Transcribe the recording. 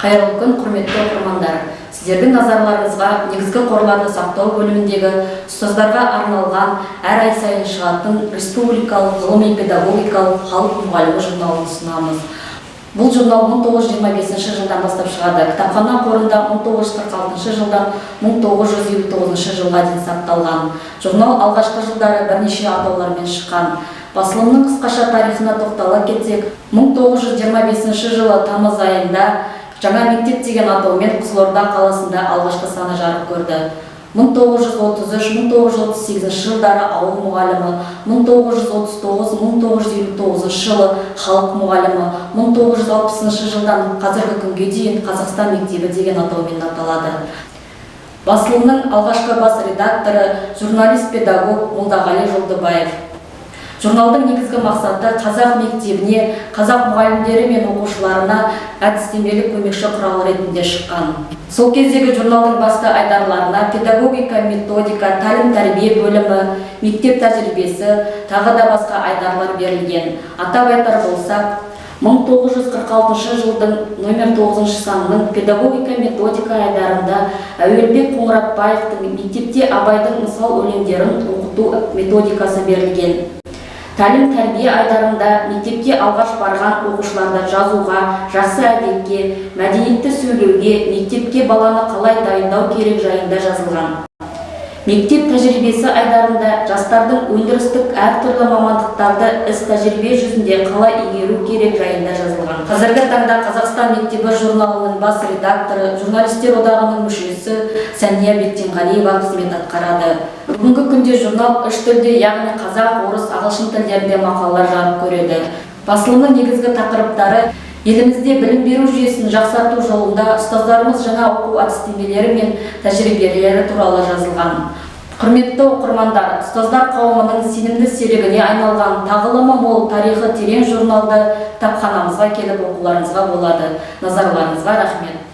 Қайырлы күн, құрметті оқырмандар. Сіздердің назарларыңызға негізгі қорларды сақтау бөліміндегі ұстаздарға арналған әр ай сайын шығатын республикалық ғылыми-педагогикалық халық мұғалімі журналын ұсынамыз. Бұл журнал 1925 жылдан бастап шығады. Кітапхана қорында 1946 жылдан 1959 жылға дейін сақталған. Журнал алғашқы жылдары бірнеше атаулармен шыққан. Басылымның қысқаша тарихына тоқтала кетсек, 1925 жылы тамыз айында жаңа мектеп деген атаумен Қызылорда қаласында алғашқы саны жарық көрді. 1933-1938 жылдары ауыл мұғалімі, 1939-1959 жылы халық мұғалімі, 1960 жылдан қазіргі күнге дейін Қазақстан мектебі деген атаумен аталады. Басылымның алғашқы бас редакторы журналист-педагог Молдағали Жолдыбаев. Журналдың негізгі мақсаты қазақ мектебіне, қазақ мұғалімдері мен оқушыларына әдістемелік көмекші құрал ретінде шыққан. Сол кездегі журналдың басты айдарларына педагогика, методика, тәлім-тәрбие бөлімі, мектеп тәжірибесі, тағы да басқа айдарлар берілген. Атап айтар болсақ, 1946 жылдың номер 9 санының педагогика методика айдарында Әуелбек Қоңыратбаевтың мектепте Абайдың мысал өлеңдерін оқыту методикасы берілген. Тәлім-тәрбие айдарында мектепке алғаш барған оқушыларды жазуға, жақсы әдетке, мәдениетті сөйлеуге, мектепке баланы қалай дайындау керек жайында жазылған. Мектеп тәжірибесі айдарында жастардың өндірістік әртүрлі мамандықтарды іс тәжірибе жүзінде қалай игеру керек жайында жазылған. Қазіргі таңда Қазақстан мектебі журналының бас редакторы, журналистер одағының мүшесі Сәния Бектенғалиева қызмет атқарады. Бүгінгі күнде журнал үш тілде, яғни қазақ, орыс, ағылшын тілдерінде мақалалар жарық көреді. Басылымның негізгі тақырыптары елімізде білім беру жүйесін жақсарту жолында ұстаздарымыз жаңа оқу әдістемелері мен тәжірибелері туралы жазылған. Құрметті оқырмандар, ұстаздар қауымының сенімді серігіне айналған тағылымы мол тарихы терең журналды кітапханамызға келіп оқуларыңызға болады. Назарларыңызға рахмет.